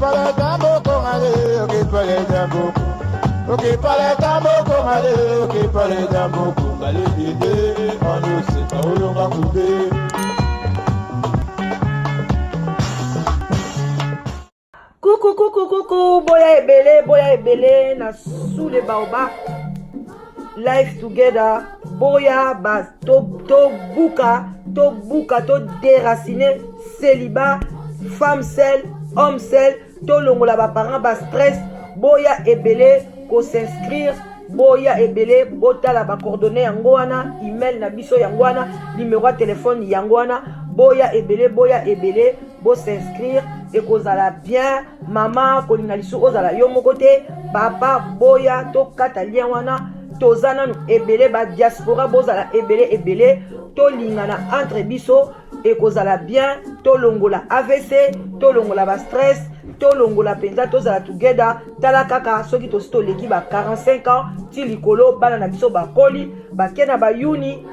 parle tambo kongale, ok parle tambo. Ok parle tambo kongale, ok parle tambo kongale dide, on ne sait pas où l'on va couper. Coucou, boya ebele, na sous les baobab. Life together, boya bas, to buka, to déraciner, célibat, femme seule, homme seul, to longola ba parents ba stress, boya ebele, ko s'inscrire, boya ebele, botala ba coordonnées yango wana, email na biso yango wana, numéro de téléphone yango wana, boya ebele, bo s'inscrire, et kozala bien, maman, kolinga lisu ozala yo moko te, papa, boya, to kata lien wana, tozana nu ebele ba diaspora bozala ebele to lingana entre biso et kozala bien to longola AVC to longola ba stress to longola penza tozala together tala kaka soki to leki ba 45 ans ti likolo bana na biso ba koli ba kena ba uni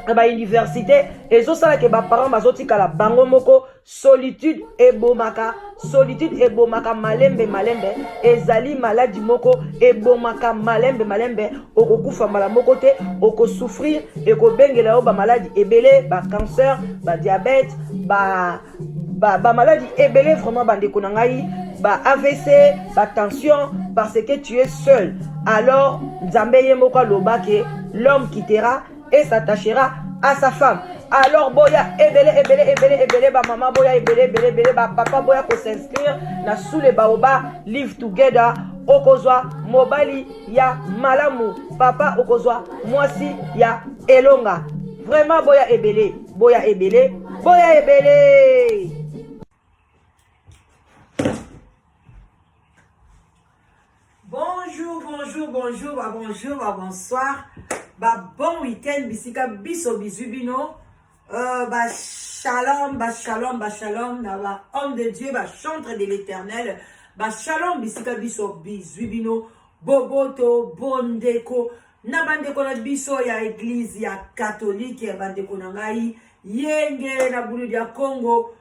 ba université ezosala ke ba parents bazotikala bango moko solitude ebomaka malembe ezali maladie moko ebomaka malembe okokufa mbala moko te okosouffrir ekobengela yo ba maladie ebele ba cancer ba diabète ba maladie ebele vraiment bandeko na ngai ba AVC ba tension parce que tu es seul. Alors nzambe ye moko lobake l'homme quittera et s'attachera à sa femme. Alors boya ebele ba maman boya ebele ba papa boya ko s'inscrire na sous les baobab live together okozwa mobali ya malamu papa okozwa mwasi ya elonga. Vraiment boya ebele. Bonjour, bonsoir. Bon week-end, bisika biso bizubino. Shalom, na homme de Dieu, chantre de l'éternel. Shalom, bisika biso bizubino. Boboto, bondeko. Na bandeko na biso ya église ya catholique, ya bandeko na ngai. Yenge na bulu ya Congo.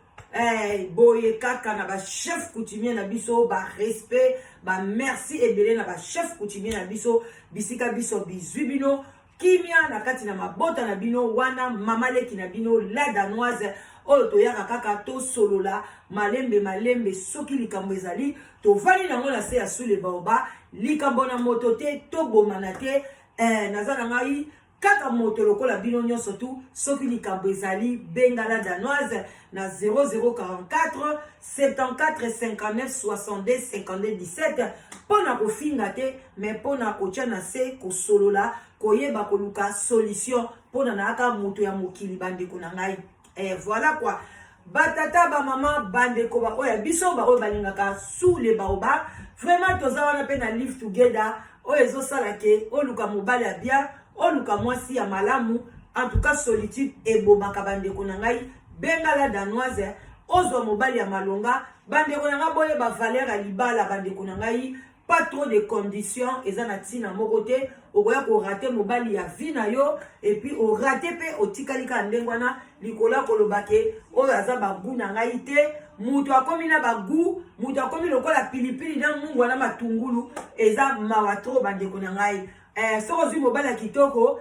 Boye kaka na ba chef coutumier na biso ba respect ba merci ebele na ba chef coutumier na biso bisika biso bizubino kimia na kati na mabota na bino wana mamaleki na bino la danoise oyo toyaka kaka to solola malembe soki likambo ezali to vali nango na se ya sous les baobab likambo na moto te to bomana te nazana ngai kaka moto lokola bino nyonso tu soki likambo ezali bengala danoise na 0044 74 59 62 52 17 pona kofinga te mais pona kotia na se kosolola koyeba koluka solution pona na aka moto ya mokili bandeko na ngai voilà quoi batata ba maman bandeko ba oya biso ba oyo balingaka sous les baobab vraiment toza wana pe na live together oyo ezosala ke oluka mobali ya bien oluka mwasi ya malamu en tout cas solitude ebomaka bandeko na ngai bengala danoise ozwa mobali ya malonga bandeko na ngai boye ba valeur ya libala bandeko na ngai pas trop de conditions eza na tina moko te okoya ko rater mobali ya vie na yo et puis o rater pe otikalika ndengwana likola kolobake oyo aza bagu na ngai te mutu akomi na bagu mutu akomi lokola pilipili na mungu wana matungulu eza mawa trop bandeko na ngai soko zwi mobali ya kitoko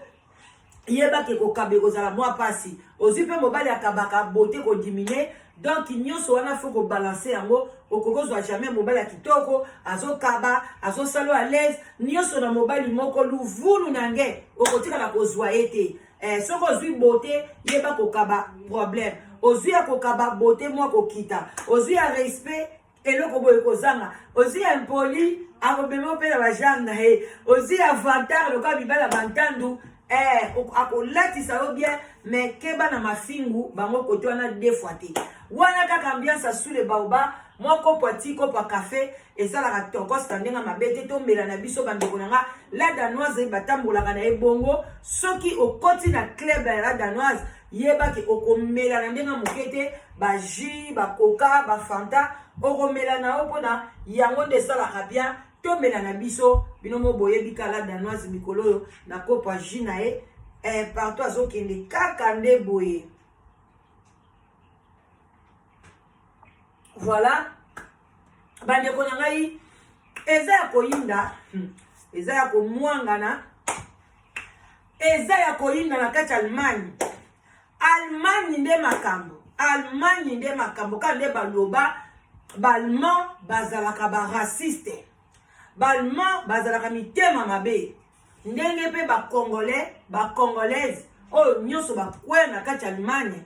yeba ke kokabe kozala mwa pasi ozwi pe mobali akabaka bote ko diminuer donc nyonso wana faut ko balancer yango okokozwa jamais mobali ya kitoko azokaba azosalo à l'aise nyonso na mobali moko luvulu nange okotika na kozwa ete soko ozwi bote yeba kokaba problème ozwi ya kokaba bote mwa kokita ozwi ya respect eloko boye kozanga ozwi ya impoli akobema pe na bajane na ye ozwi ya vantar lokola mibala bantandu akolatisa yo bien mais keba na mafingu bango kote wana deux fois te wana kaka ambiance sous les baobab moko poti kopa café esalaka tokosta ndenga mabete to mbela na biso bandeko nanga la danoise batambolaka na ebongo soki okoti na club ya la danoise yeba ke okomela na ndenga mokete ba jus ba coca ba fanta okomela na opona yango nde salaka bien tomela na biso bino mo boye bikala danoise mikolo na kopa jus na e partout azokende kaka nde boye. Voilà. bandeko na ngai eza ya koyinda eza ya komwangana eza ya koyinda na kati Allemagne. Allemagne nde makambo, Allemagne nde makambo ka nde baloba Balman bazalaka ba raciste, Balman bazalaka mitema mabe. Ndenge pe ba Congolais, ba Congolaise oyo nyonso bakwe na kati Allemagne.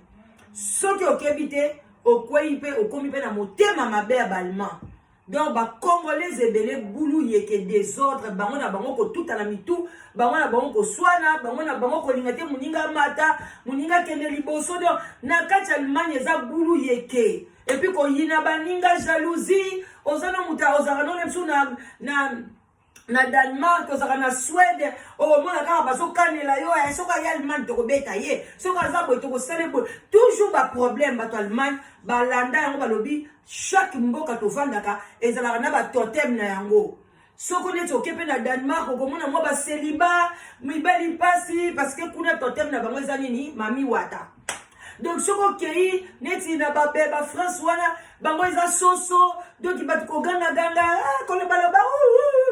Soki okebite okwei pe okomi pe na motema mabe ya Balman. Donc ba Congolais ebele bulu yeke désordre bango na bango ko tuta na mitu, bango na bango ko swana, bango na bango ko lingate muninga mata, muninga kende liboso. Donc na kati Allemagne eza bulu yeke. Et puis ko yina baninga jalousie, ozana muta ozaka no lemsu na Danemark, ozaka na Suède, o mona kaka baso kanela yo, soka ya Allemagne to ko beta ye, soka za boy to ko sale boy. Toujours ba problème bato Allemagne, ba landa yango balobi chaque mboka to vandaka ezalaka na ba totem na yango. Soko neti okepe na Danemark okomona mwa ba celibat, mibali pasi parce que kuna totem na bango eza nini mami wata. Donc soko kei neti na ba beba France wana bango eza soso, donc bat ko ganga ko le baloba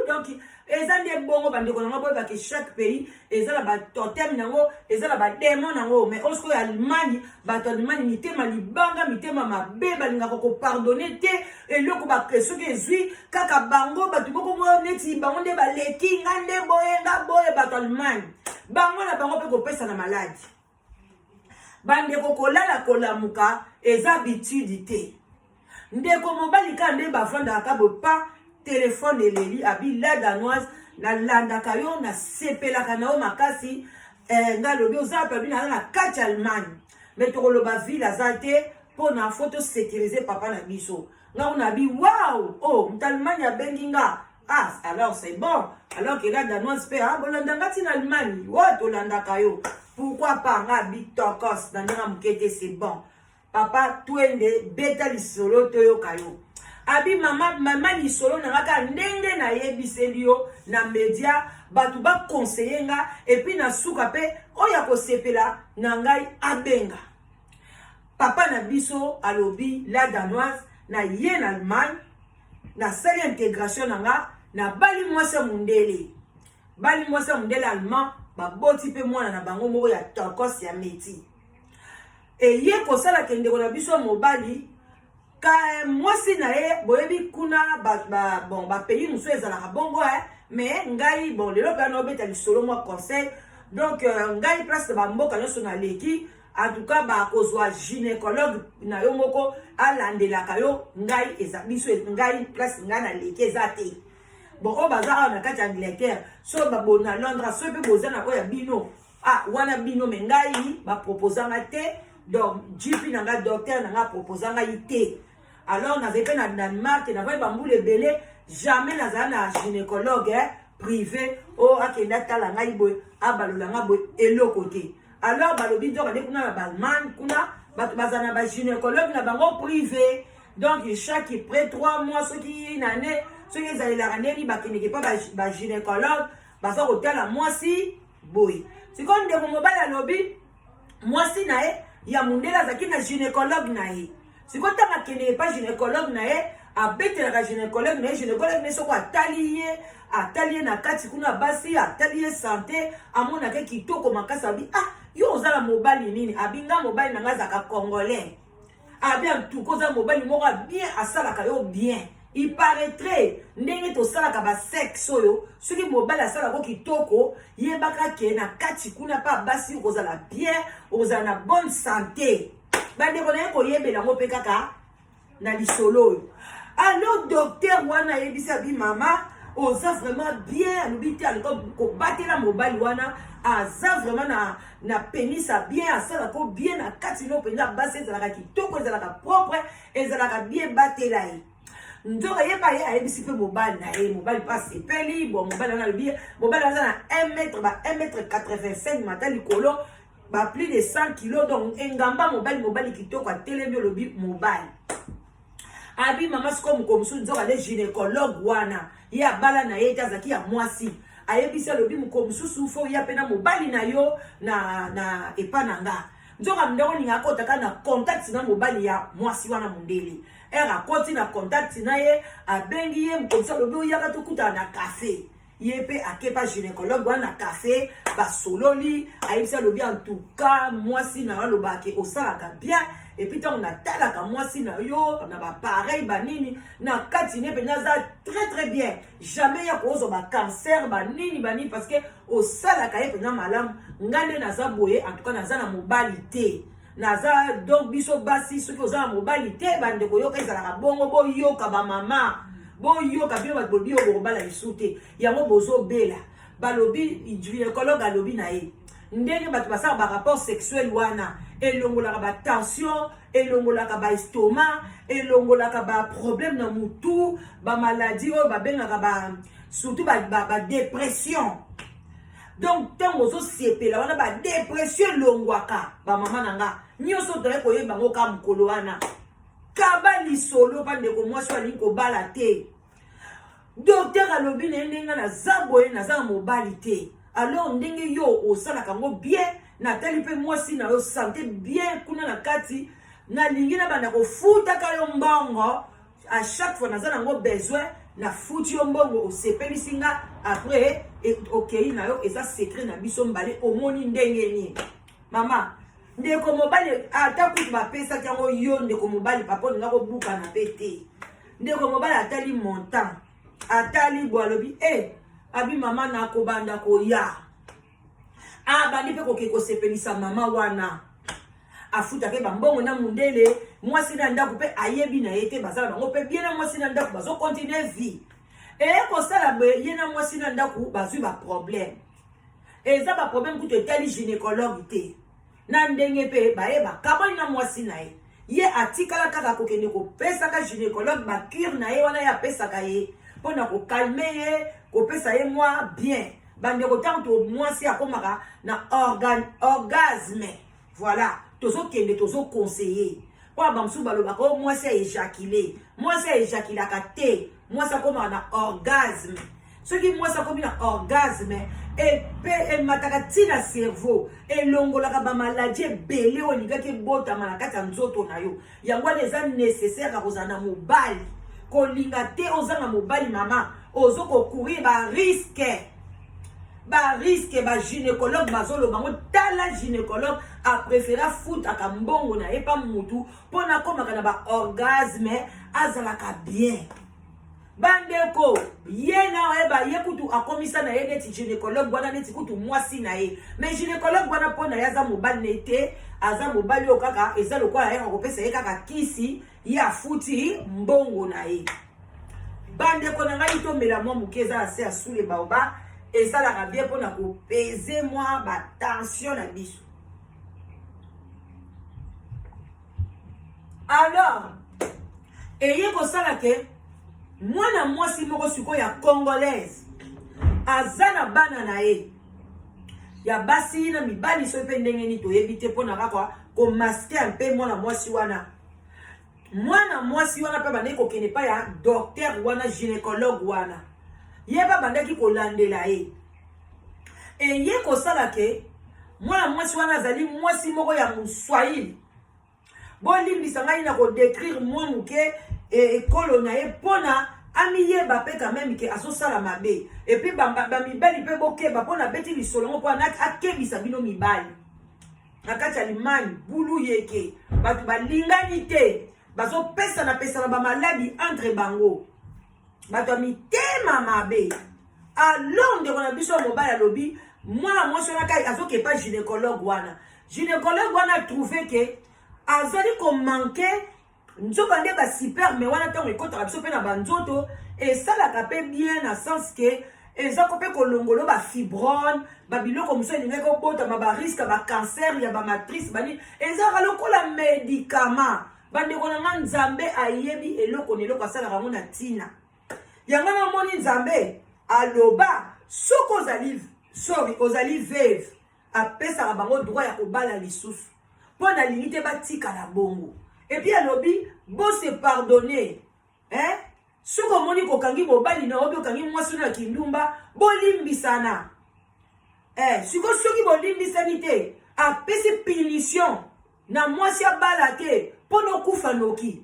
donc eza nde bongo bandeko na boy ba ke chaque pays eza la ba totem nango, eza la ba démon nango. Mais osko ya Allemagne ba to Allemagne mitema libanga mitema mabe balinga ko pardonner te eloko ba soki ezwi kaka bango batu boko mo neti bango nde ba leki ngande boye ba to Allemagne bango na bango pe ko pesa na maladie. Bandeko kolala kolamuka eza habitude te. Ndeko mobali ka nde bafanda akabo pa téléphone eleli abi la danoise na landa kayo na sepela kanao makasi ngalobi oza pabi na kati Allemagne. Mais to koloba ville azate pour na photo sécuriser papa na biso. Nga on a bi wow, oh m'Allemagne a benginga. Ah, alors c'est bon. Alors que la danoise pe ah bolanda ngati na Allemagne. Wa to landa kayo. Pourquoi pas nga bitokos na nga mukete c'est bon. Papa twende beta lisolo toyo kayo. Abi mama lisolo na ngaka ndenge na yebiseli yo na media batu ba conseiller nga et puis na suka pe oya ko sepela na ngai abenga. Papa na biso alobi la danoise na ye na Allemagne na sali intégration na nga na bali mwasa mundele. Bali mwasa mundele allemand ba boti pe mwana na bango moko ya tokos ya meti. Et ye ko sala kende ko na biso mobali ka mwasi na ye boyebi kuna bon ba pays muso ezalaka bongo mais ngai bon lelo ka no beta lisolo moi conseil. Donc ngai place ba mboka nyonso na leki en tout cas ba kozwa gynécologue na yo moko alandela kayo ngai eza biso ngai place ngai na leki ezate. Bon o bazara na kati Angleterre so ba bona Londres so pe bozana ko ya bino wana bino me ngai ba proposanga te. Donc GP nanga docteur nanga proposanga ite. Alors na vepe na Danemark na va bambule belé jamais na na gynécologue privé o akenda tala ngai boy abalolanga boy eloko te. Alors balobi donc ade kuna ba Allemagne kuna bazana ba gynécologue na bango privé. Donc chaque près 3 mois ce qui une année ce qui est la année ba keneke pas ba gynécologue baza hôtel moi si boy. C'est comme de mobile lobby moi si na ya mundela zaki na gynécologue na ye. Si ko tanga kene pas gynécologue na ye abete la gynécologue na ye gynécologue ne soko atalié na kati kuna basi atalié santé amona ke kitoko makasa bi yo ozala mobali nini abinga mobali na ngaza ka congolais bien tout koza mobali moko bien asala ka yo bien. Il paraîtrait ndenge to sala ka ba sexe oyo soki mobali asala ko kitoko yebaka ke na kati kuna pa basi kozala bien ozala na bonne santé. Bande ko na ko yebela ngo pe kaka na lisolo. Alors docteur wana yebisa bi mama oza vraiment bien alobiti ko batela mobali wana aza vraiment na pénis bien asala ko bien na kati no penza basi ezalaka kitoko ezalaka propre ezalaka bien batela ye. Nzoka yeba ye ayebisi pe mobali na ye mobali pas sepeli bon mobali na lobi mobali aza na 1m85 mata likolo ba plus de 100 kg donc engamba mobali kitoko atelemi lobi mobali abi mama siko mukomsu nzoka le gynécologue wana ye abala na ye tazaki ya mwasi ayebisi lobi mukomsu sufo ya pena mobali na yo na epa nanga nzoka ndeko ninga kota kana contact na mobali ya mwasi wana mundele era koti na contact na ye abengi ye mkomsa lobi oyaka tokuta na café ye pe akepa gynécologue wana café basololi ayebisa lobi en tout cas mwasi na yo lobake osalaka bien et puis tant on a talaka mwasi na yo na ba pareil banini na kati ne pena za très bien jamais ya kozo ba cancer banini parce que osalaka ye pena malamu ngande na za boye en tout cas na za na mobalité naza donc biso basi soki oza na mobalité bande koyoka ezalaka bongo boyoka ba mama boyoka bino bato bobi okobala lisu te yango bozobela balobi gynécologue alobi na ye ndenge bato basala ba rapport sexuel wana elongolaka ba tension elongolaka ba estomac elongolaka ba problème na mutu ba maladie oyo babengaka ba surtout ba dépression. Donc tant ozo sepela wana ba dépression elongwaka ba mama nanga nyonso toye koyeba ngo ka mukolo wana kaba lisolo bande ko mwasi wali ko bala te docteur alobi na ndenga na zaboye na za mobali te alors ndenge yo osala kango bien na tali pe mwasi na yo santé bien kuna na kati na lingi na banda ko futa ka yo mbongo à chaque fois na za nango besoin na futi yo mbongo osepeli singa après okay na yo eza secret na biso mbale omoni ndenge ni mama ndeko mobali ata kutu bapesa kango yo ndeko mobali papa nga ko buka na pete ndeko mobali atali montant atali boalobi abi mama na ko banda ko ya bandi pe ko ke ko sepelisa mama wana afuta ke bambongo na mundele mwasi na ndako pe ayebi na yete bazala bango pe bien na mwasi na ndako bazo continuer vie ko sala be yena mwasi na ndako bazui ba problème eza ba problème kuto etali gynécologue te na ndenge pe baeba kaboni na mwasi na ye atikala kaka kokende ko pesa ka gynécologue ba cure na ye wana ya pesa ka ye pona ko calmer ye ko pesa ye moi bien bande ko tanto mwasi akomaka na orgasme voilà tozo kende tozo conseiller kwa bamsu baloba ko mwasi éjaculer ka te mwasi akomaka na orgasme soki mwasi akomi na orgasme et mataka tina cerveau elongolaka ba maladie ebele oningaki ebotama na kati ya nzoto na yo yango wana eza nécessaire kozala na mobali kolinga te ozanga mobali mama ozo kokurir ba risque ba gynécologue bazoloba ngo tala gynécologue a préféré futaka mbongo na ye pa mutu mpona komaka na ba orgasme azalaka bien bandeko ye na oyeba ye kutu akomisa na ye neti gynécologue wana neti kutu mwasi na ye mais gynécologue wana mpona ye aza mobali na ye te aza mobali oyo kaka eza lokola ye akopesa ye kaka kisi ye afuti mbongo na ye bandeko na ngai tomela mwa moke eza ase asule baoba esalaka bien mpona kopese mwa batension na biso. Alors eye kosala ke mwana mwasi moko sikoyo ya congolaise aza na bana na ye ya basi na mibali so pe ndenge ni toyebi te mpona kaka komaske mpe mwana mwasi wana pe bandeki kokende pa ya docteur wana gynécologue wana ye pa bandeki kolandela ye eye kosala ke mwana mwasi wana azali mwasi moko ya moswahili bolimbisa ngai na kodécrire mwa moke ekolo na ye mpona amiyeba pe quand même ke azosala mabe epuis bamibali mpe bokeba mpona beti lisolongo mpo akebisa bino mibali na kati ya limani bulu yeke bato balingani te bazopesana bamaladi entre bango bato ya mitema mabe alors ndeko na biso ya mobali alobi mwana mwasi wana kai azokepa gynécologue wana trouve ke azali komanke nzoka nde basuperme wana ntango ekotaka biso mpe na banzoto esalaka mpe bien na sens ke ezako mpe kolongolo bafibrone babiloko mosu elingaki obotama bariske bacancer ya bamatrice bani ezaka lokola médicament bandeko na nga nzambe ayebi eloko na eloko asalaka yango na ntina yango namoni nzambe aloba soki ozali veve apesaka bango droit ya kobala lisusu mpo na lingi te batikala bongo epuis alobi bose pardonner soki omoni kokangi mobali na obi okangi mwasi na kindumba bolimbisana soki bolimbisani te apesi punition na mwasi abala te pono kufa noki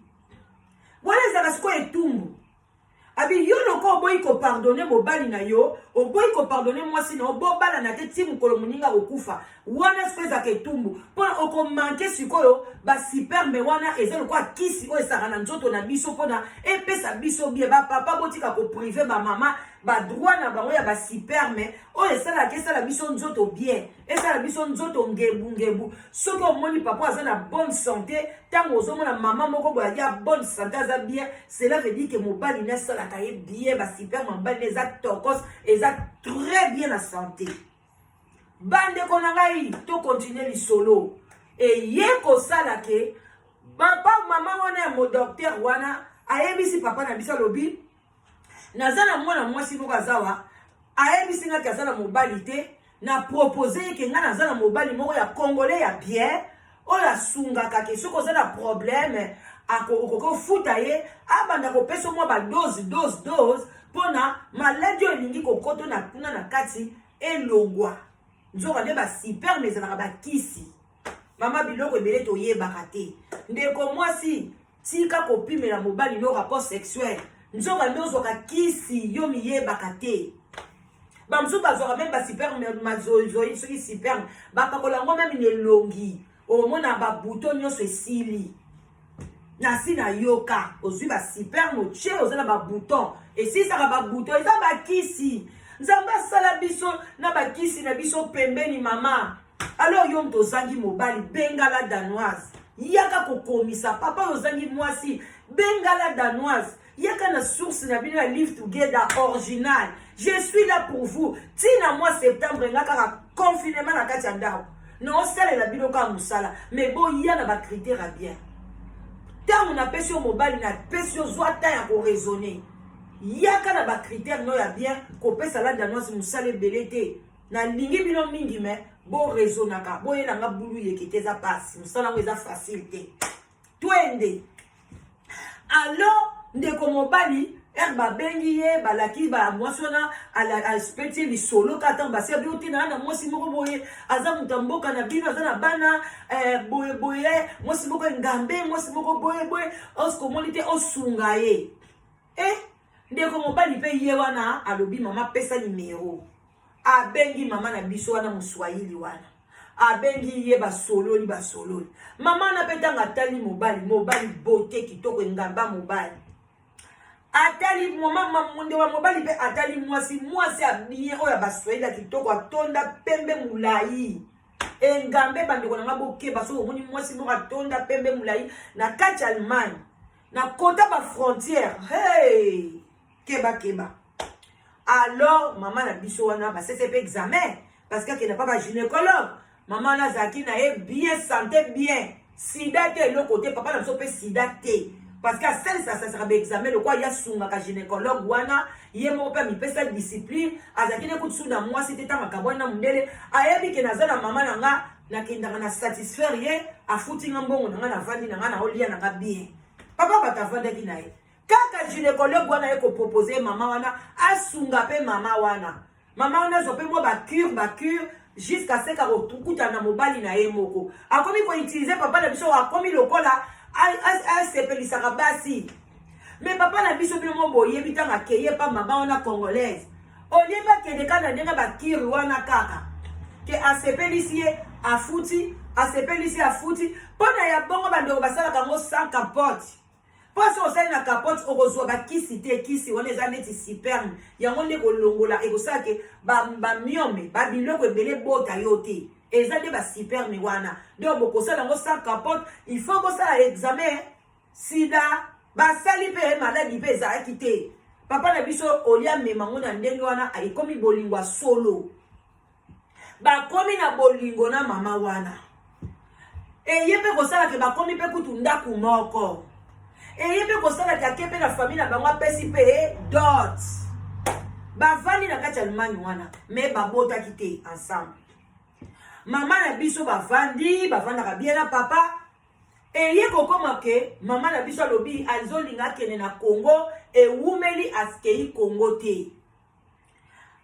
wala ezaka siko etumbu abi yo loko oboyi ko pardonner mobali na yo oboyi ko pardonner mwasi na obobala na te ti mukolo moninga kokufa wana siko ezaka etumbu mpona okomanke sikoyo basiperme wana eza lokwa kisi oyo esaka na nzoto na biso mpona epesa biso bie bapapa botika koprive bamama badroit na bango ya basiperme oyo esalaka esala biso nzoto bien esala biso nzoto ngebu soki omoni papa aza na bonne santé ntango ozomona mama moko boye ya bonne santé aza bien cela veut dire que mobali ne esalaka ye bien basiperme mobali ne eza tokos eza très bien na santé bandeko na ngai to continue lisolo eye kosala ke papa mama wana ya modocteur wana ayebisi papa na biso alobi naza na mwana mwasi moko azawa ayebisi ngaki aza na mobali te na propose eke nga naza na mobali moko ya congolais ya bien oyo asungaka ke soki oza na problème okoki ofuta ye abanda kopesa mwa badose mpona maladi oyo elingi kokoto na kuna na kati elongwa nzoka nde basiperme ezalaka bakisi mama biloko ebele toyebaka te ndeko mwasi tika kopimela mobali no rapport sexuel nzoka nde ozwaka kisi yo miyebaka te bamosusu bazwaka meme basiperme mazoizoi soki siperme bapakola yango meme na elongi omona babuto nyonso esili nasi na yoka ozwi basiperme otie oza na babuton esilisaka babuton eza bakisi nzambe asala biso na bakisi na biso pembeni mama alors yo mto ozangi mobali bengala danoise yaka kokomisa papa ozangi mwasi bengala danoise yaka na source na bino ya live together original je suis là pour vous tina mois septembre nga kaka confinement na kati ya ndako na osalela bino kaka mosala mais boya na bakritère bien ntango napesi yo mobali napesi yo zwa ta ya koraisonne yaka na bakritère no ya bien kopesa la danoise mosala ebele te nalingi bino mingi me boraisonnaka boyelanga bulu yeke te eza pasi mosala yango eza facile te twende alors ndeko mobali babengi ye balaki bamwasi wana aspeti lisolo kata basi abio te na mwasi moko boye aza moto mboka na bino aza na bana boye mwasi moko ngambe mwasi moko boye oskomoni te osunga ye ndeko mobali mpe ye wana alobi mama pesa nimero abengi mama na biso wana moswahili wana abengi ye basololi mama na mpe ntango atali mobali bote kitoko engamba mobali atali monde wa mobali mpe atali mwasi abien oyo baswahili ya kitoko atonda pembe mulai engambe bandeko na nga bokeba soki omoni mwasi moko atonda pembe mulai na kati Allemagne na kota bafrontière hey keba alors mama na biso wana basese pe examen parce que n'a pas ba gynécologue mama na zaki na ye bien santé bien sida te le côté papa na biso pe sida te parce que ça sera ba examen le quoi ya sunga ka gynécologue wana ye mo pe mi pesa discipline azaki ne kutsu na moi c'était ta makabwana mundele ayebi ke nazana mama na nga na kindanga na satisfaire ye afuti ngambongo na nga na vandi na nga na olia na nga bien papa batavanda ki na ye kaka gynécologue wana ye ko proposer mama wana asunga pe mama wana zo pe mo ba cure jusqu'à ce ka rotukuta na mobali na ye moko akomi ko utiliser papa na biso akomi lokola a sepelisaka basi mais papa na biso bino mo boye bitanga keye pa mama wana congolaise olieba kende kana ndenge ba cure wana kaka ke asepelisi ye afuti pona ya bongo bandeko basalaka ngo sans capote. Parce que osali na capote okozwa bakisi te kisi wana eza neti siperme yango nde kolongola ekosala ke bamiome babiloko ebele bota yo te eza nde basiperme wana donc bokosala yango sans capote il faut kosala examen sida basali mpe maladi mpe ezalaki te papa na biso olia memango na ndenge wana ekomi bolingo ya solo bakomi na bolingo na mama wana eye mpe kosala ke bakomi mpe kutu ndaku moko eye mpe kosala ke ake mpe na famille na bango apesi mpe dot bavandi na kati ya Allemagne wana me babotaki te ensemble mama na biso bavandaka bien na papa eye kokoma ke mama na biso alobi azolinga akende na Congo ewumeli askei Congo te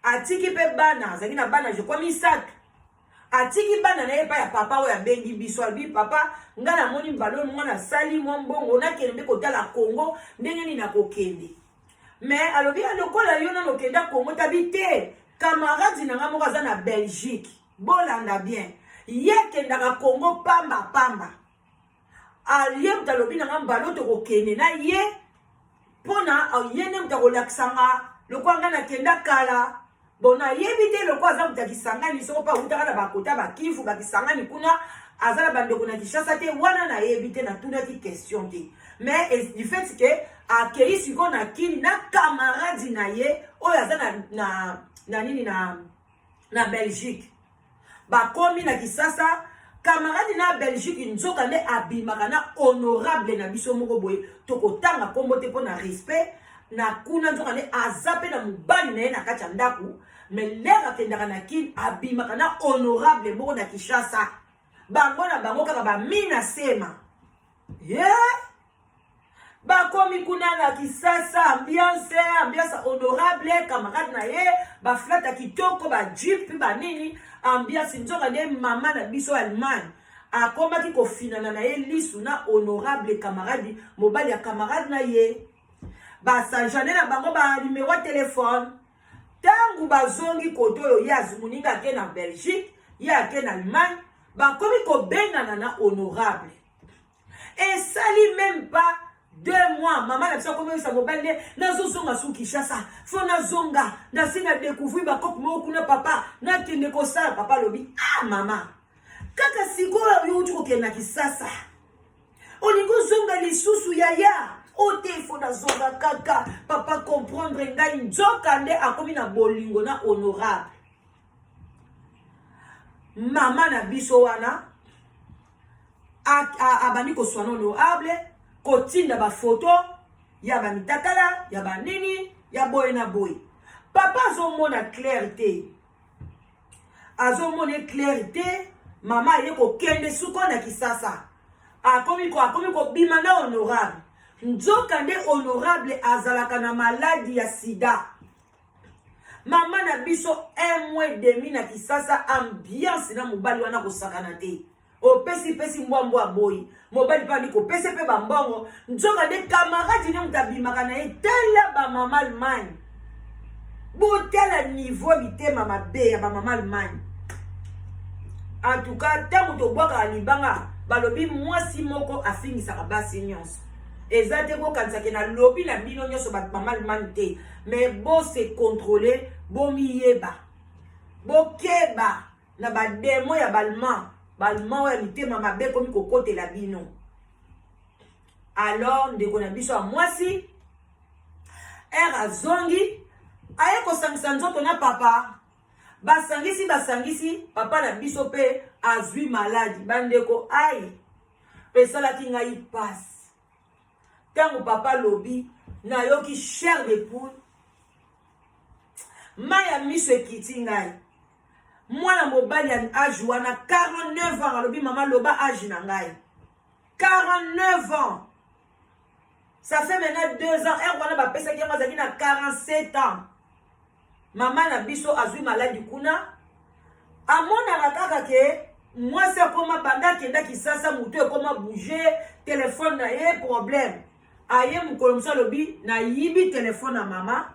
atiki mpe bana azalaki na bana je crois 3 atiki bana na ye pa ya papa oyo abengi biso abi papa nga na moni mbalo mwana sali mwa mbongo nakende kotala Congo ndenge nini nakokende mais alobi lokola yo na lokenda Congo tabi te camarade na nga moko aza na Belgique bolanda bien ye kendaka Congo pamba alie mutalobi na nga mbalo tokokende na ye pona ye ne mutakolakisanga lokola na kenda kala bona yebi te lokola aza mutakisangani soko pa utaka na bakota bakifu bakisangani kuna azala bandeko na Kinshasa te wana na yebi te na tunaki question te mais du fait que akei siko na kini na camarade na ye oyo aza na nini na Belgique bakomi na Kinshasa camarade na Belgique nzoka nde abimaka na honorable na biso moko boye tokotanga kombo te mpo na respect na kuna nzoka nde aza pe na mobali na ye na kati ya ndaku mais lere akendaka na kini abimaka na honorable moko na Kinshasa bango na bango kaka bamina sema bakomi kuna na Kinshasa ambiance honorable camarade na ye baflata kitoko bajeep banini ambiance nzoka nde mama na biso Allemagne akomaki kofinana na ye lisu na honorable camarade mobali ya camarade na ye basanjane na bango ba numero ya telefone tangu bazongi koto oyo ye azumuninga ake na Belgique ye ake na Allemagne bakomi kobengana na honorable esali même pas 2 mois mama na biso akomisa mobali nde nazozonga su Kinshasa fo nazonga nasi na découvrir bakopi moko kuna papa nakende kosala papa lobi mama kaka sikoyo yuti kokende na Kinshasa olingi ozonga lisusu yaya ote fo nazonga kaka papa comprendre ngai nzoka nde akomi na bolingo na honorable mama na biso wana abandi koswana honorable kotinda ba photo ya ba mitakala ya ba nini ya boye na boye papa azomona clarté mama ye kokende suko na Kinshasa akomi ko bima na honorable nzoka nde honorable azalaka na maladie ya sida mama na biso 1 mois et demi na Kinshasa ambiance na mobali wana kosakana te opesi mbwambwa boy mobali pa ndiko pese pe bambongo nzoka de camarade ne mutabimaka na etala ba mama Allemagne botala niveau bitema mabe ya ba mama Allemagne en tout cas tango to bwaka libanga balobi mwasi moko afingisaka basi nyonso ezate ko kansake na lobi na bino nyonso ba mama Allemagne te mais bo se contrôler bo miyeba bo keba na ba demo ya balma balma ya mitema mabe komi kokote la bino alors ndeko na biso a mwasi azongi aye kosangisa nzoto na papa basangisi papa na biso pe azwi maladi bandeko ai esalaki ngai passe tango papa lobi na yoki chair de poule maya miso ekiti ngai mwana mobali ya âge wana 49 ans alobi mama loba âge na ngai 49 ans ça fait maintenant 2 ans wana bapesaki yango azalaki na 47 ans mama na biso azwi maladi kuna amonaka kaka ke mwasi akoma banda akenda Kinshasa moto ekoma bouger telefone na ye problème aye mokolo mosu alobi nayibi telefone na mama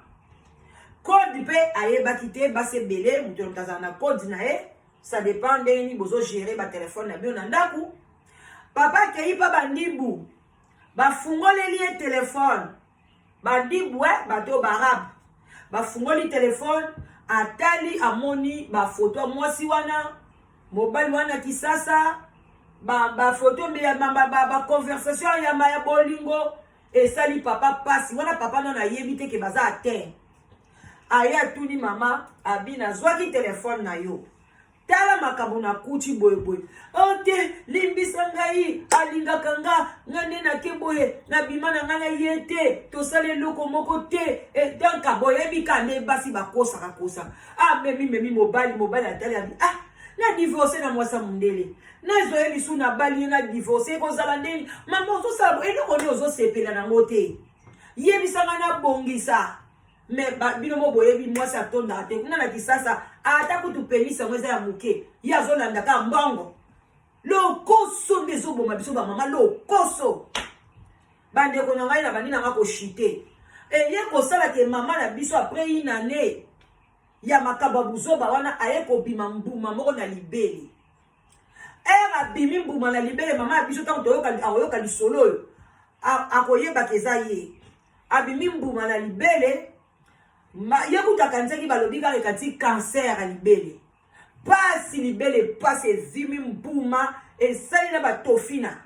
code pe ayebaki te basebele moto mutazala na code na ye ça dépend ndenge nini bozo gérer ba telefone na bino na ndaku papa akei pa bandibu bafungoleli ye telefone bandibu bato barabe bafungoli telefone atali amoni bafoto mwasi wana mobali wana Kinshasa bafoto conversation ya bolingo esali papa pasi wana papa nana ayebi te ke baza ate aya atuni mama abina zwaki telefone na yo tala makambo na kuti boyeboye ote limbisa ngai alingaka nga nde nake boye na bima na nga na ye te tosala eloko moko te etanka boyebika nde basi bakosaka kosa memi mobali atali abi na divorce na mwasa mundele nazoye lisu na bali na divorce ekozala ndeni mama ozosala eloko nde ozosepela nango te yebisanga na bongisa mais bino mo boyebi moi ça tonda te kuna na kisasa ata kutu penisa mweza ya muke ya zolanda ka mbongo lokoso ndezo boma biso ba mama lokoso bande ko ngai na bani na ngako shite ye ko sala ke mama na biso après une année ya makaba buzoba wana aye ko bima mbuma moko na libeli era bimi mbuma na libeli mama biso tango toyoka lisolo akoyeba keza ye abimi mbuma na libele yekuta kanzaki balobi kaka kati cancer ya libele pasi libele pasi ezimi mbuma esali na batofina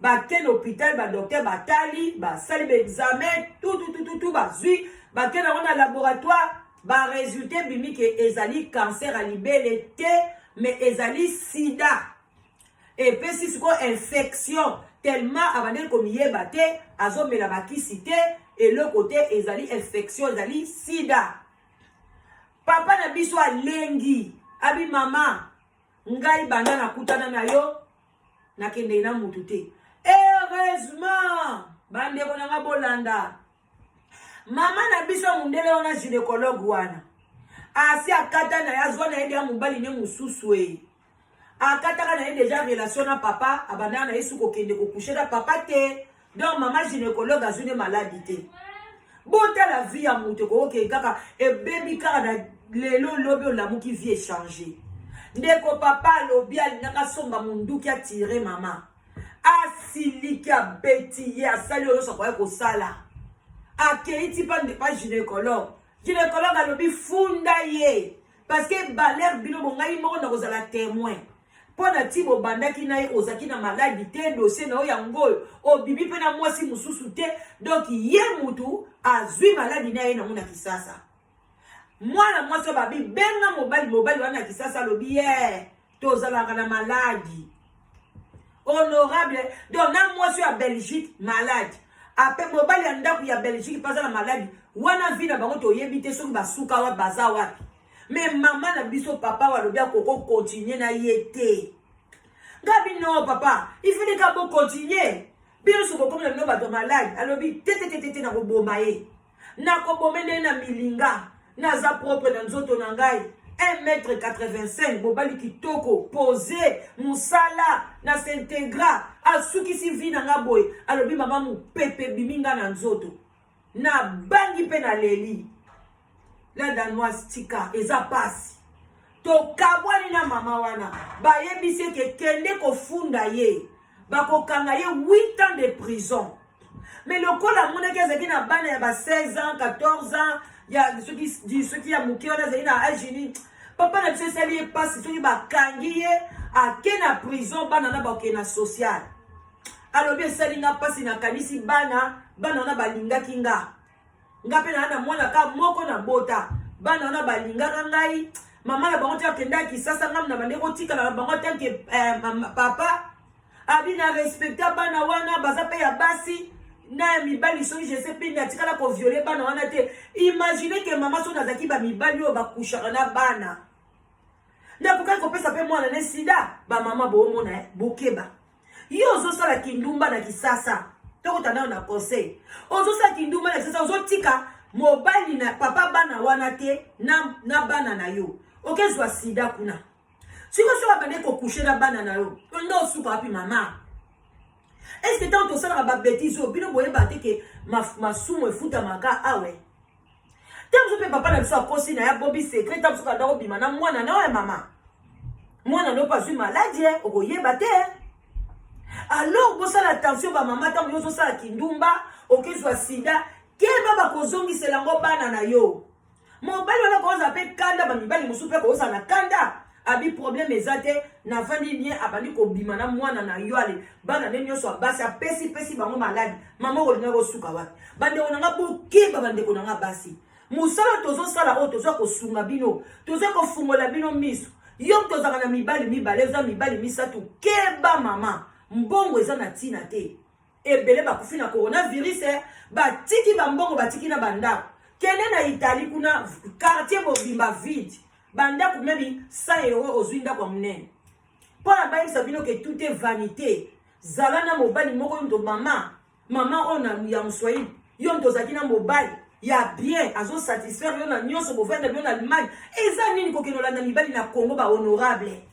bakende hôpital badocteur batali basali baexamen tout bazwi bakende yango na laboratoire baresultat bimi ke ezali cancer ya libele te mais ezali sida epesi siko infection tellement abandeli komiyeba te azomela bakisi te et le côté ezali infection ezali sida papa na biso alengi abi mama ngai banda nakutana na yo nakende na mutu te heureusement bandeko nanga bolanda mama na biso mundele wana gynécologue wana asi akata na ya zwa na yede ya mobali ne mususu akataka na ye déjà relation na papa abanda na yesu kokende kokoucher na papa te donc maman gynécologue azwi ne maladie te bota la vie ya moto koke kaka ebebi kaka na lelo lobi olamuki vie échanger ndeko papa alobi alingaka somba munduki atire mama asiliki abeti ye asali oyo sokoye kosala akei ti pa gynécologue alobi funda ye parce que baler bino bongai moko na kozala témoin pona ti bobandaki na ye ozaki na maladi te dossier na oyo yango obibi mpe na mwasi mosusu te donc ye mutu azwi maladi na ye nango na kisasa mwana mwasi babi benga mobali wana na kisasa alobi ye tozalaka na maladi honorable donc na mwasi ya Belgique maladi ape mobali ya ndako ya Belgique paza na maladi wana vi na bango toyebi te soki basuka wa baza wapi mais maman na biso papa walobi akoko continuer na yete ngabi non papa il faut que bo continuer bino soko comme no bato malade alobi tete na koboma ye na kobomene na milinga na za propre na nzoto na ngai 1m85 bobali kitoko posé musala na s'intégra asukisi vi na ngaboy alobi mama mu pepe biminga na nzoto na bangi pe na leli la danoise tika eza pasi to kabwani na mama wana bayebisi ke kende kofunda ye bakokanga ye 8 ans de prison mais lokola moneki azaki na bana ya ba 16 ans 14 ans ya ceux qui ya muki wana azali na Algérie papa na biso esali ye pasi soki bakangi ye ake na prison bana na bakoke na social alobi esali nga pasi nakanisi bana wana balingaki nga mpe na mwana ka moko na bota bana wana balingaka ngai mama na bango te akendaki sasa ngam na bande kotikala na bango tanke papa abi na respecta bana wana baza pe ya basi na mibali soki je sais pe na tikala ko violer bana wana te imagine que mama so nazaki ba mibali o bakushaka na bana na kukai ko pesa pe mwana ne sida ba mama bo mona bokeba yo zo sala kindumba na kisasa toko nao na conseil ozo sala kindumba na kisasa ozo tika mobali na papa bana wana te na bana na yo okezwa sida kuna siko so bande ko coucher na bana na yo ndo suka api mama est-ce que tant to sala ba bêtise obino boye ba te ke masumo efuta maka awe tant so papa na biso akosi na ya bobi secret tant so ka dawo bima na mwana na we mama mwana no pas une maladie okoyeba te alors bosala attention ba mama tant yo so sala kindumba okezwa sida keba bakozongisela ngo bana na yo mobali wana koza pe kanda ba mibali musu pe koza na kanda abi problème ezate na fandi nie abandi ko bima na mwana na yo ale bana ne nyoso basi apesi bango maladi mama ko linga ko suka wapi bande onanga bokiba bande ko nanga basi musala tozo sala o tozo ko sunga bino tozo ko fungola bino miso yo tozaka na mibali za mibali misatu keba mama mbongo eza na tina te ebele bakufi na coronavirus batiki bambongo batiki na bandako kende na Italie kuna quartier bobimba vide bandako mebi 100 € ozwi ndako ya munene mpona bayebisa bino ke tout est vanité zala na mobali moko yo mto mama ona ya mswahili yo mto ozalaki na mobali ya bien azo satisfaire yo na nyonso bovanda bien na Allemagne eza nini kokenola na mibali na Congo ba honorable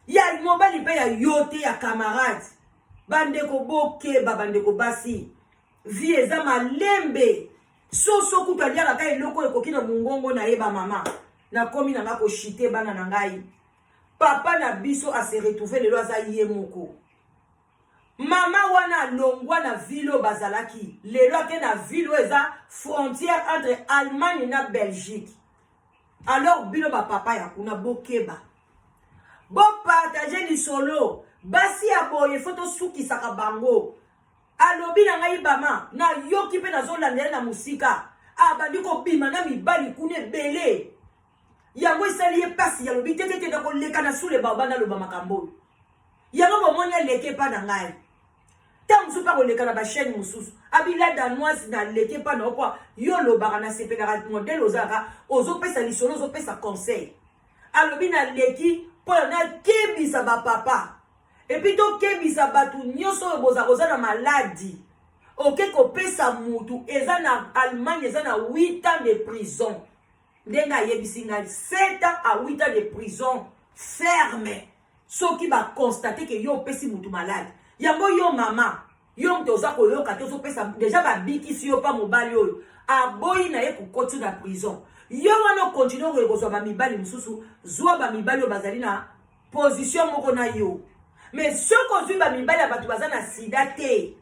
ya mobali pe ya yote ya camarade bandeko bokeba bandeko basi vie eza malembe soso kutaliaka ka eloko ekoki na mungongo na yeba mama na komi na ngako shite bana na ngai papa na biso a se retrouver lelo aza ye moko mama wana longwa na ville bazalaki lelo ake na ville eza frontière entre Allemagne na Belgique alors bino ba papa ya kuna bokeba bo partager li solo basi ya boye photo suki saka bango alobi na ngai bama na yoki pe nazolandela na musika abandi ko bima na mibali kune bele yango esali ye pasi ya lobi tete na koleka na sule babana loba makambo yango bomoni leke pa na ngai tant musu pa koleka na ba chaîne mususu abila danoise na leke pa na kwa yo lobaka na sepeka modèle ozaka ozopesa lisolo ozopesa conseil alobi na leki po na kebisa ba papa et puis to kebisa batu nyoso boza na maladie oke kopesa mutu eza na Allemagne eza na 8 ans de prison ndenga yebisi ngai 7 ans à 8 ans de prison ferme soki ba constater que yo pesi mutu malade yango yo mama yo mtoza koyoka te pesa déjà ba bikisi yo pa mobali oyo aboyi na ye kokoti na prison yo wana continue ko ba mibali mususu zwa ba mibali bazali na position moko na yo mais ce qu'on dit ba mibali ya batu baza na sida te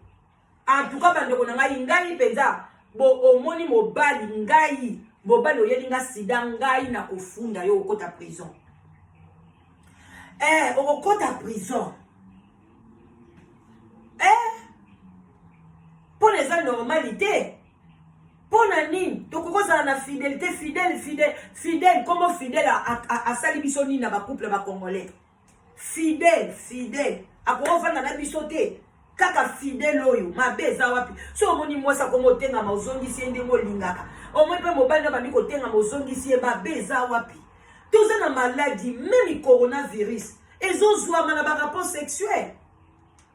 en tout cas bandeko na ngai penza bo omoni mobali ngai mobali oyelinga sida ngai na kofunda yo okota prison okota prison pour les normalité pour nani tokokozala na fidélité fidèle comment fidèle à salibiso ni na ba couple ba congolais fidèle akofanda na biso te kaka fidèle oyo mabe eza wapi so omoni mwasa komo tenga mozongisi ndenge olingaka omoi pe mobali na bami kotenga mozongisi mabe eza wapi toza na maladie même coronavirus ezozwama na ba rapport sexuel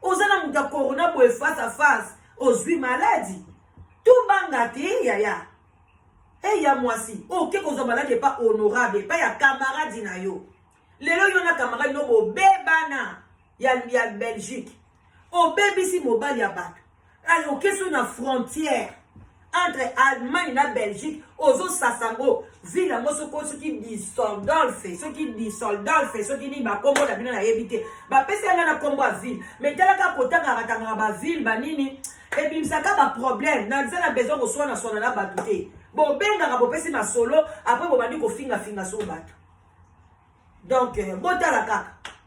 ozana muta corona boye face à face ozwi maladie tout banga te yaya ya mwasi oke kozwa maladie pas honorable pas ya camarade na yo lelo yo na camarade no bebana ya Belgique obebisi mobali ya bato ali okeso na frontière entre Allemagne na Belgique ozo sasango ville mo soko soki Düsseldorf soki ni ba kombo na bino na yebite ba pesa na kombo a ville mais talaka kotanga ratanga ba ville banini et puis ça ba problème na nzela besoin ko sona na bato te bo benga ka bo pesi na solo après bo bandi ko finga so bato donc botala kaka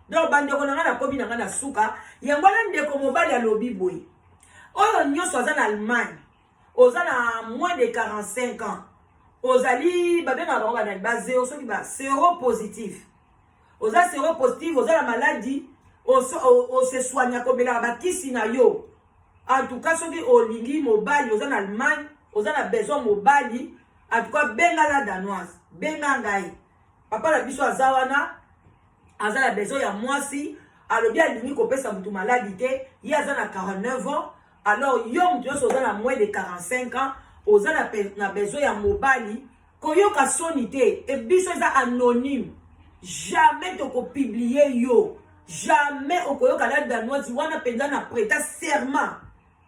donc bandeko na ngana kobi na ngana suka yango na ndeko mobali ya lobi boy oyo nyonso aza na Allemagne oza na moins de 45 ans ozali babenga bango ba zéro soki ba séropositif oza séropositif oza la maladie o se soigna kobela ba kisi na yo en tout cas soki olingi mobali oza na Allemagne oza na besoin mobali en tout cas benga la danoise benga ngai papa la biso azawana aza la besoin ya mwasi alobi alingi kopesa mutu maladie te ye aza na 49 ans alors yo mutu nyonso oza na moins de 45 ans oza na besoin ya mobali koyoka soni te e biso eza anonyme jamais tokopublie yo jamais okoyoka na danoise wana penza na prêta serment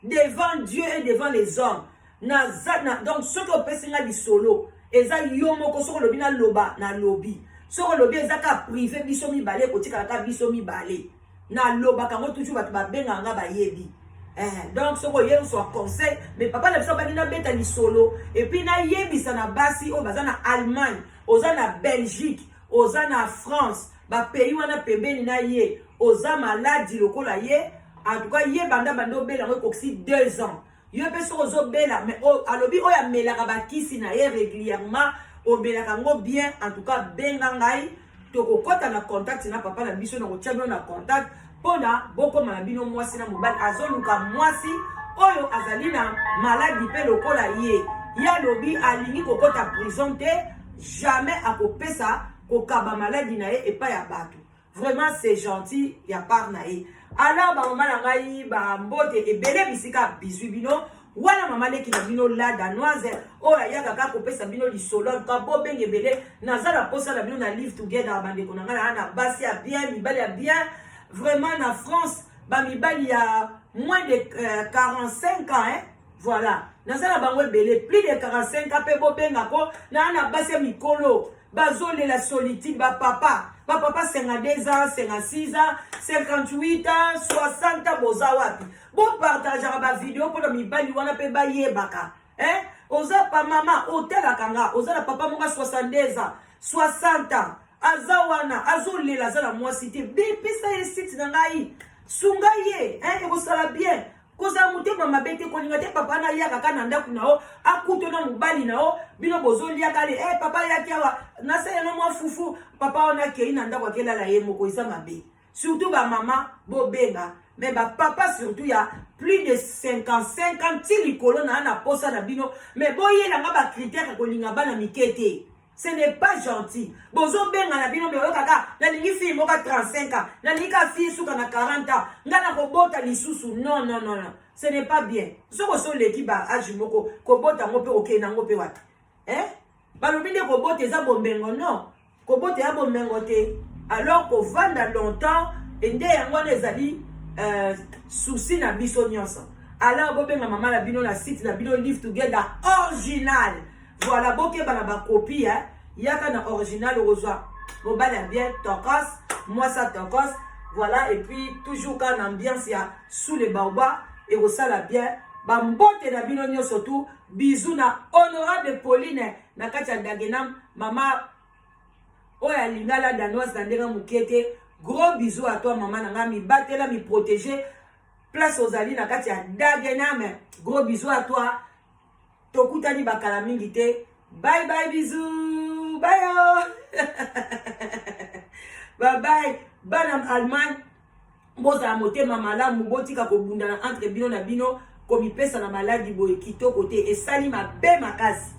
devant Dieu et devant les hommes donc soki opesi nga lisolo eza yo moko soki olobi na loba na lobi soki olobi eza ka privé biso mibale kotikala ka biso mibale na loba kango toujours bato babenga nga bayebi donc soki oyebi so conseil mais papa na biso baki na beta lisolo et puis na yebisa na basi oyo baza na Allemagne oza na Belgique oza na France bapays wana pembeni na ye oza maladi lokola ye en tout cas ye banda obela ngo ekoksi 2 ans yo pe so ozobela mais alobi oyo amelaka bakisi na ye régulièrement obelaka ngo bien en tout cas benga ngai tokokota na contact na papa na biso na kotia bino na contact pona bokoma na bino mwasi na mobali azoluka mwasi oyo azali na maladi pe lokola ye ya lobi alingi kokota prison te jamais akopesa kokaba maladi na ye epa ya bato vraiment c'est gentil ya part na ye alors ba mama na ngai ba mbote ebele bisika bisui bino wana mama leki na bino la danoise oya yaka ka kopesa bino lisolo ka bo benge belé nazala posa na bino na live together bande ko ngana na basi ya bien mibali ya bien vraiment na France ba mibali ya moins de 45 ans hein voilà nazala bango belé plus de 45 ans pe bo benga ko na basi ya mikolo bazole la solitude ba papa 52 ans 56 ans 58 ans 60 ans boza wapi bon partage ba vidéo pour mi bali wana pe ba yebaka hein oza pa mama hôtel akanga oza na papa monga 62 ans 60 ans azawana azolela za moi cité bipisa ye site na ngai sunga ye hein ko sala bien koza mutema mabete ko linga te papa na yaka kana ndaku nao akuto na mubali nao bino bozolia kale papa yaki awa na se no mwa fufu papa ona ke ina ndaku akela la ye moko isa mabe surtout ba mama bobenga mais ba papa surtout ya plus de 55 ans ti likolo na posa na bino mais boye la nga ba critère ko linga bana mikete. Ce n'est pas gentil. Bozo benga na bino beyo kaka na lingi fille moka 35 ans na linga fille suka na 40 ans ngana ko bota lisusu non non non non ce n'est pas bien. Soko so l'équipe ba âge moko ko bota ngope oké na ngope wat hein ba lobinde ko bota za bombengo non ko bota ya bombengo te alors ko vanda longtemps ende yango ezali souci na biso nyonso alors bobenga mama la bino na site na bino live together original. Voilà, boké bana ba copie hein. Yaka na original reçoit. Bon bah bien tokos, moi ça tokos. Voilà et puis toujours quand l'ambiance ya sous les baobas et au sala bien. Ba mbote na bino surtout bisous na honorable Pauline na katia dagenam mama oya lingala danoise na ndenga mukete. Gros bisous à toi maman nanga mi batela mi protéger. Place aux alliés na katia dagenam. Gros bisous à toi. Tokutani bakala mingi te. Bye bye bisous. Bye oh. Bye bye. Banam Allemagne. Boza mote mamala mubotika ko bundana entre bino na bino komi pesa na maladi boy kito côté et sali ma be makasi.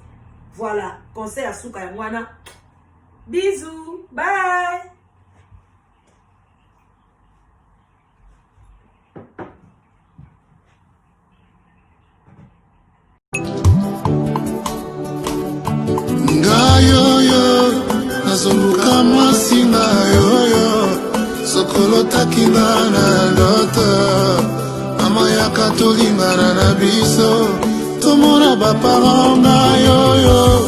Voilà, conseil à suka ya mwana. Bisous. Bye. Nazunguka masinga yoyo sokolo takinga na ndoto mama yaka tolingana na biso tomona baparent na yoyo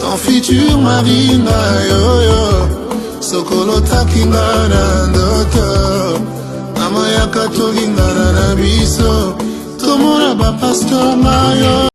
ton futur mari na yoyo sokolo takinga na ndoto mama yaka tolingana na biso tomona bapasteur na yo